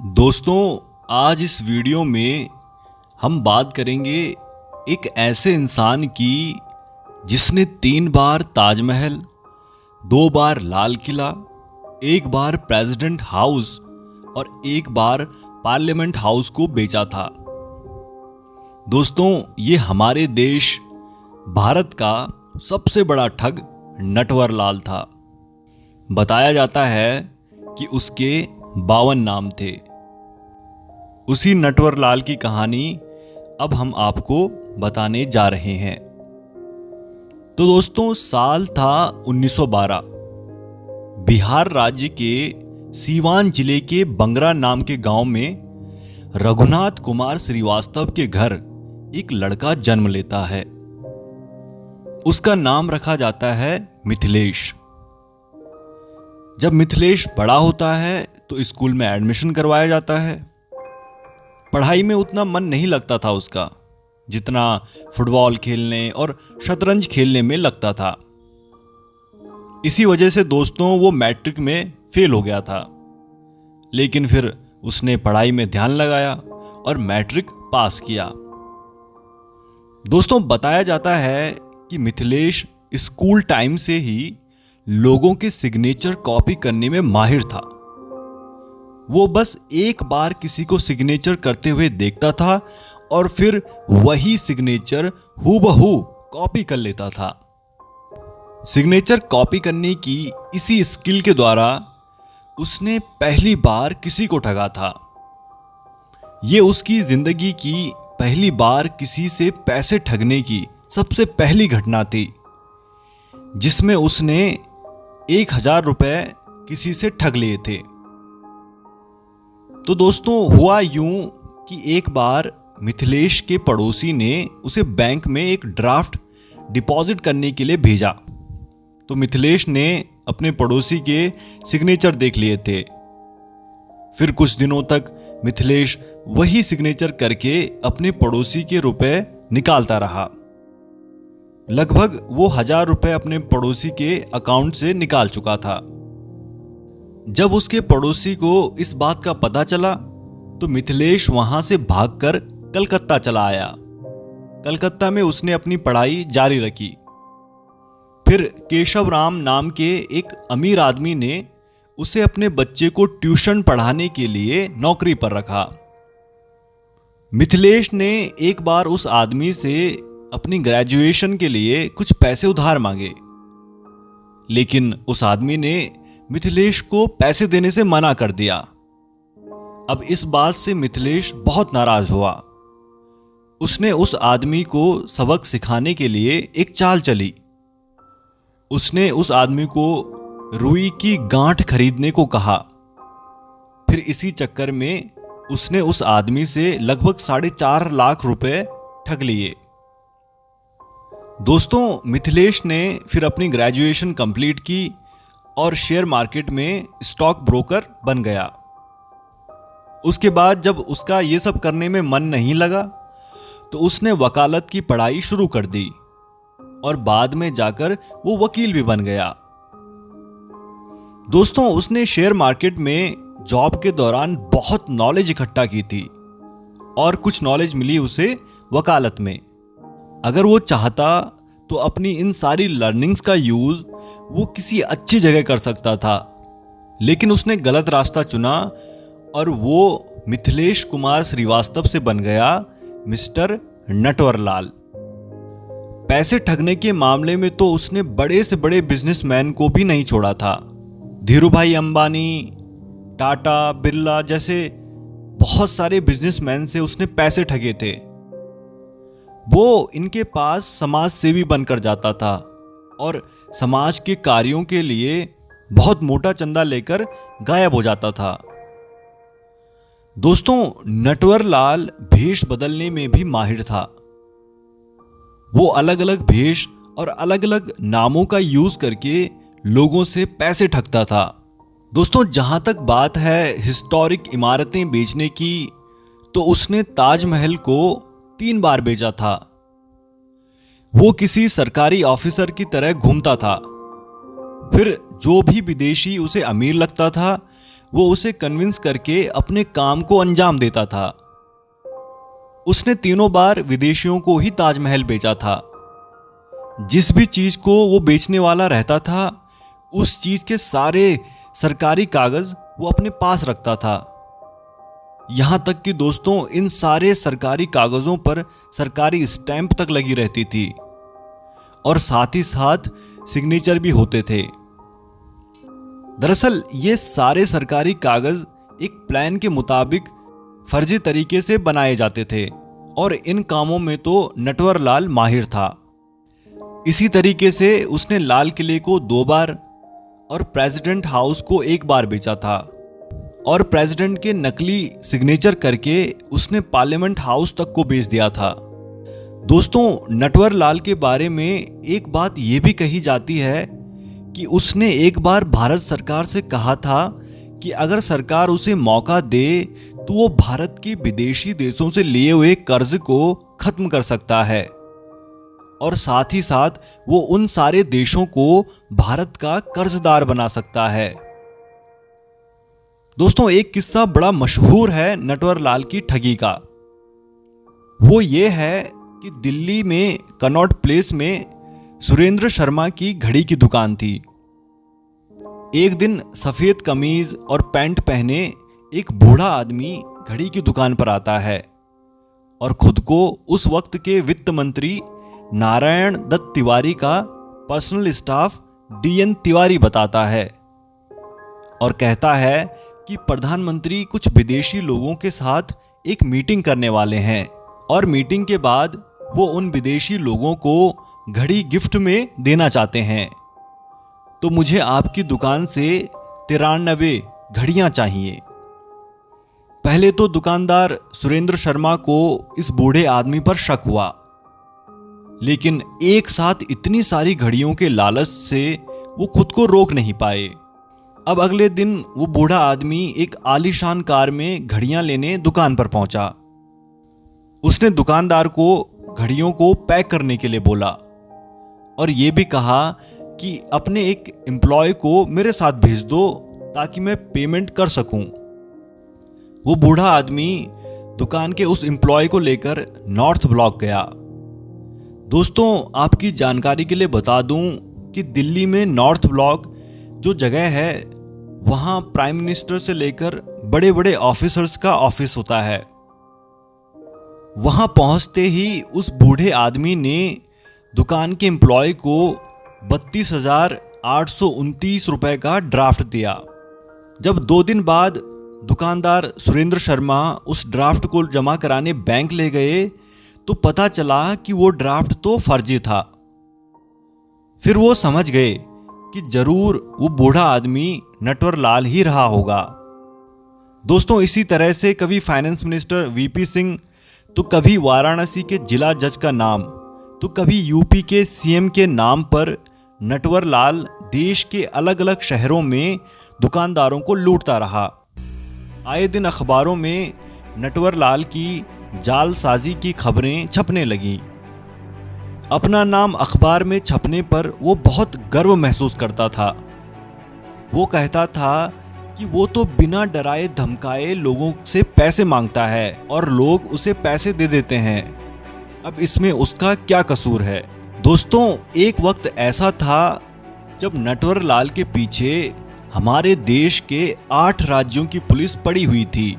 दोस्तों, आज इस वीडियो में हम बात करेंगे एक ऐसे इंसान की जिसने 3 बार ताजमहल, 2 बार लाल किला, 1 बार प्रेसिडेंट हाउस और 1 बार पार्लियामेंट हाउस को बेचा था। दोस्तों, ये हमारे देश भारत का सबसे बड़ा ठग नटवरलाल था। बताया जाता है कि उसके 52 नाम थे। उसी नटवरलाल की कहानी अब हम आपको बताने जा रहे हैं। तो दोस्तों, साल था 1912। बिहार राज्य के सीवान जिले के बंगरा नाम के गांव में रघुनाथ कुमार श्रीवास्तव के घर एक लड़का जन्म लेता है। उसका नाम रखा जाता है मिथिलेश। जब मिथिलेश बड़ा होता है तो स्कूल में एडमिशन करवाया जाता है। पढ़ाई में उतना मन नहीं लगता था उसका, जितना फुटबॉल खेलने और शतरंज खेलने में लगता था। इसी वजह से दोस्तों वो मैट्रिक में फेल हो गया था। लेकिन फिर उसने पढ़ाई में ध्यान लगाया और मैट्रिक पास किया। दोस्तों, बताया जाता है कि मिथिलेश स्कूल टाइम से ही लोगों के सिग्नेचर कॉपी करने में माहिर था। वो बस एक बार किसी को सिग्नेचर करते हुए देखता था और फिर वही सिग्नेचर हूबहू कॉपी कर लेता था। सिग्नेचर कॉपी करने की इसी स्किल के द्वारा उसने पहली बार किसी को ठगा था। ये उसकी जिंदगी की पहली बार किसी से पैसे ठगने की सबसे पहली घटना थी, जिसमें उसने 1000 रुपए किसी से ठग लिए थे। तो दोस्तों, हुआ यूं कि एक बार मिथिलेश के पड़ोसी ने उसे बैंक में एक ड्राफ्ट डिपॉजिट करने के लिए भेजा। तो मिथिलेश ने अपने पड़ोसी के सिग्नेचर देख लिए थे। फिर कुछ दिनों तक मिथिलेश वही सिग्नेचर करके अपने पड़ोसी के रुपए निकालता रहा। लगभग वो 1000 रुपए अपने पड़ोसी के अकाउंट से निकाल चुका था। जब उसके पड़ोसी को इस बात का पता चला तो मिथिलेश वहां से भागकर कलकत्ता चला आया। कलकत्ता में उसने अपनी पढ़ाई जारी रखी। फिर केशव राम नाम के एक अमीर आदमी ने उसे अपने बच्चे को ट्यूशन पढ़ाने के लिए नौकरी पर रखा। मिथिलेश ने एक बार उस आदमी से अपनी ग्रेजुएशन के लिए कुछ पैसे उधार मांगे, लेकिन उस आदमी ने मिथिलेश को पैसे देने से मना कर दिया। अब इस बात से मिथिलेश बहुत नाराज हुआ। उसने उस आदमी को सबक सिखाने के लिए एक चाल चली। उसने उस आदमी को रुई की गांठ खरीदने को कहा। फिर इसी चक्कर में उसने उस आदमी से लगभग 4.5 लाख रुपए ठग लिए। दोस्तों, मिथिलेश ने फिर अपनी ग्रेजुएशन कंप्लीट की और शेयर मार्केट में स्टॉक ब्रोकर बन गया। उसके बाद जब उसका ये सब करने में मन नहीं लगा तो उसने वकालत की पढ़ाई शुरू कर दी और बाद में जाकर वो वकील भी बन गया। दोस्तों, उसने शेयर मार्केट में जॉब के दौरान बहुत नॉलेज इकट्ठा की थी और कुछ नॉलेज मिली उसे वकालत में। अगर वो चाहता तो अपनी इन सारी लर्निंग्स का यूज वो किसी अच्छी जगह कर सकता था, लेकिन उसने गलत रास्ता चुना और वो मिथिलेश कुमार श्रीवास्तव से बन गया मिस्टर नटवरलाल। पैसे ठगने के मामले में तो उसने बड़े से बड़े बिजनेसमैन को भी नहीं छोड़ा था। धीरूभाई अंबानी, टाटा, बिरला जैसे बहुत सारे बिजनेसमैन से उसने पैसे ठगे थे। वो इनके पास समाज सेवी बनकर जाता था और समाज के कार्यों के लिए बहुत मोटा चंदा लेकर गायब हो जाता था। दोस्तों, नटवरलाल भेष बदलने में भी माहिर था। वो अलग अलग भेष और अलग अलग नामों का यूज करके लोगों से पैसे ठगता था। दोस्तों, जहां तक बात है हिस्टोरिक इमारतें बेचने की, तो उसने ताजमहल को 3 बार बेचा था। वो किसी सरकारी ऑफिसर की तरह घूमता था। फिर जो भी विदेशी उसे अमीर लगता था वो उसे कन्विंस करके अपने काम को अंजाम देता था। उसने तीनों बार विदेशियों को ही ताजमहल बेचा था। जिस भी चीज को वो बेचने वाला रहता था, उस चीज के सारे सरकारी कागज वो अपने पास रखता था। यहां तक कि दोस्तों, इन सारे सरकारी कागजों पर सरकारी स्टैंप तक लगी रहती थी और साथ ही साथ सिग्नेचर भी होते थे। दरअसल ये सारे सरकारी कागज एक प्लान के मुताबिक फर्जी तरीके से बनाए जाते थे और इन कामों में तो नटवरलाल माहिर था। इसी तरीके से उसने लाल किले को 2 बार और प्रेसिडेंट हाउस को 1 बार बेचा था और प्रेसिडेंट के नकली सिग्नेचर करके उसने पार्लियामेंट हाउस तक को बेच दिया था। दोस्तों, नटवरलाल के बारे में एक बात यह भी कही जाती है कि उसने एक बार भारत सरकार से कहा था कि अगर सरकार उसे मौका दे तो वो भारत के विदेशी देशों से लिए हुए कर्ज को खत्म कर सकता है और साथ ही साथ वो उन सारे देशों को भारत का कर्जदार बना सकता है। दोस्तों, एक किस्सा बड़ा मशहूर है नटवरलाल की ठगी का। वो ये है कि दिल्ली में कनॉट प्लेस में सुरेंद्र शर्मा की घड़ी की दुकान थी। एक दिन सफेद कमीज और पैंट पहने एक बूढ़ा आदमी घड़ी की दुकान पर आता है और खुद को उस वक्त के वित्त मंत्री नारायण दत्त तिवारी का पर्सनल स्टाफ DN तिवारी बताता है और कहता है कि प्रधानमंत्री कुछ विदेशी लोगों के साथ एक मीटिंग करने वाले हैं और मीटिंग के बाद वो उन विदेशी लोगों को घड़ी गिफ्ट में देना चाहते हैं, तो मुझे आपकी दुकान से 93 घड़ियां चाहिए। पहले तो दुकानदार सुरेंद्र शर्मा को इस बूढ़े आदमी पर शक हुआ, लेकिन एक साथ इतनी सारी घड़ियों के लालच से वो खुद को रोक नहीं पाए। अब अगले दिन वो बूढ़ा आदमी एक आलीशान कार में घड़ियां लेने दुकान पर पहुंचा। उसने दुकानदार को घड़ियों को पैक करने के लिए बोला और ये भी कहा कि अपने एक एम्प्लॉय को मेरे साथ भेज दो ताकि मैं पेमेंट कर सकूं। वो बूढ़ा आदमी दुकान के उस एम्प्लॉय को लेकर नॉर्थ ब्लॉक गया। दोस्तों, आपकी जानकारी के लिए बता दूं कि दिल्ली में नॉर्थ ब्लॉक जो जगह है, वहां प्राइम मिनिस्टर से लेकर बड़े बड़े ऑफिसर्स का ऑफिस होता है। वहां पहुंचते ही उस बूढ़े आदमी ने दुकान के एम्प्लॉय को 32,829 रुपए का ड्राफ्ट दिया। जब 2 दिन बाद दुकानदार सुरेंद्र शर्मा उस ड्राफ्ट को जमा कराने बैंक ले गए तो पता चला कि वो ड्राफ्ट तो फर्जी था। फिर वो समझ गए कि जरूर वो बूढ़ा आदमी नटवरलाल ही रहा होगा। दोस्तों, इसी तरह से कभी फाइनेंस मिनिस्टर VP सिंह, तो कभी वाराणसी के जिला जज का नाम, तो कभी UP के CM के नाम पर नटवरलाल देश के अलग अलग शहरों में दुकानदारों को लूटता रहा। आए दिन अखबारों में नटवरलाल की जालसाजी की खबरें छपने लगी। अपना नाम अखबार में छपने पर वो बहुत गर्व महसूस करता था। वो कहता था कि वो तो बिना डराए धमकाए लोगों से पैसे मांगता है और लोग उसे पैसे दे देते हैं। अब इसमें उसका क्या कसूर है। दोस्तों, एक वक्त ऐसा था जब नटवरलाल के पीछे हमारे देश के 8 राज्यों की पुलिस पड़ी हुई थी।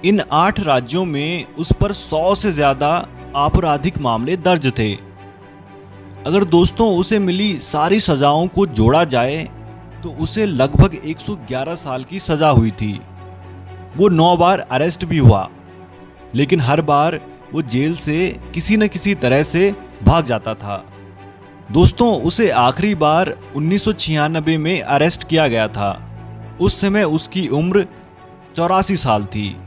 इन 8 राज्यों में उस पर 100 से ज्यादा आपराधिक मामले दर्ज थे। अगर दोस्तों उसे मिली सारी सजाओं को जोड़ा जाए तो उसे लगभग 111 साल की सजा हुई थी। वो 9 बार अरेस्ट भी हुआ, लेकिन हर बार वो जेल से किसी न किसी तरह से भाग जाता था। दोस्तों, उसे आखिरी बार 1996 में अरेस्ट किया गया था। उस समय उसकी उम्र 84 साल थी।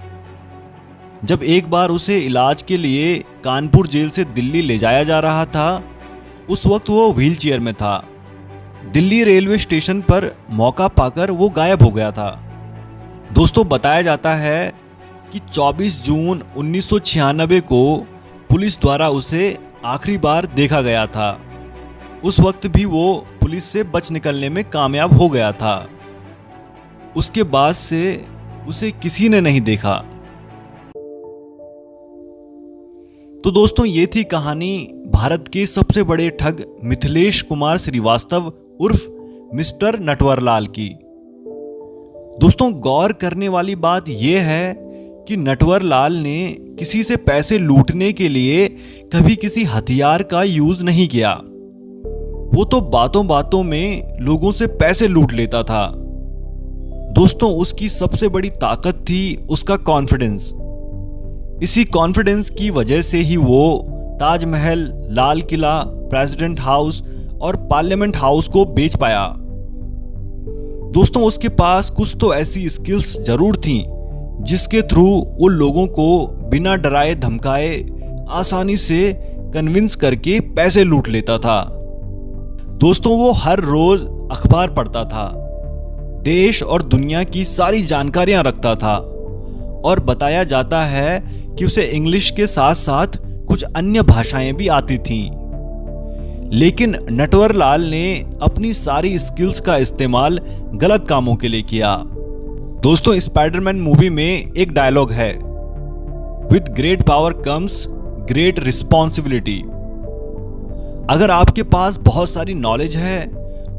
जब एक बार उसे इलाज के लिए कानपुर जेल से दिल्ली ले जाया जा रहा था, उस वक्त वो व्हील चेयर में था। दिल्ली रेलवे स्टेशन पर मौका पाकर वो गायब हो गया था। दोस्तों, बताया जाता है कि 24 जून 1996 को पुलिस द्वारा उसे आखिरी बार देखा गया था। उस वक्त भी वो पुलिस से बच निकलने में कामयाब हो गया था। उसके बाद से उसे किसी ने नहीं देखा। तो दोस्तों, ये थी कहानी भारत के सबसे बड़े ठग मिथिलेश कुमार श्रीवास्तव उर्फ मिस्टर नटवरलाल की। दोस्तों, गौर करने वाली बात यह है कि नटवरलाल ने किसी से पैसे लूटने के लिए कभी किसी हथियार का यूज नहीं किया। वो तो बातों बातों में लोगों से पैसे लूट लेता था। दोस्तों, उसकी सबसे बड़ी ताकत थी उसका कॉन्फिडेंस। इसी कॉन्फिडेंस की वजह से ही वो ताजमहल, लाल किला, प्रेसिडेंट हाउस और पार्लियामेंट हाउस को बेच पाया। दोस्तों, उसके पास कुछ तो ऐसी स्किल्स जरूर थी जिसके थ्रू वो लोगों को बिना डराए धमकाए आसानी से कन्विंस करके पैसे लूट लेता था। दोस्तों, वो हर रोज अखबार पढ़ता था, देश और दुनिया की सारी जानकारियां रखता था और बताया जाता है कि उसे इंग्लिश के साथ साथ कुछ अन्य भाषाएं भी आती थीं। लेकिन नटवरलाल ने अपनी सारी स्किल्स का इस्तेमाल गलत कामों के लिए किया। दोस्तों, स्पाइडरमैन मूवी में एक डायलॉग है, with great power comes great responsibility. अगर आपके पास बहुत सारी नॉलेज है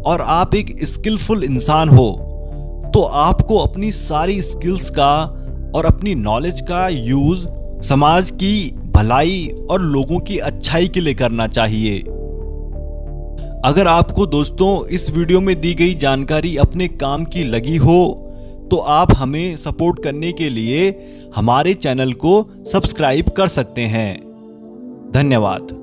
और आप एक स्किलफुल इंसान हो तो आपको अपनी सारी स्किल्स का और अपनी नॉलेज का यूज समाज की भलाई और लोगों की अच्छाई के लिए करना चाहिए। अगर आपको दोस्तों इस वीडियो में दी गई जानकारी अपने काम की लगी हो तो आप हमें सपोर्ट करने के लिए हमारे चैनल को सब्सक्राइब कर सकते हैं। धन्यवाद।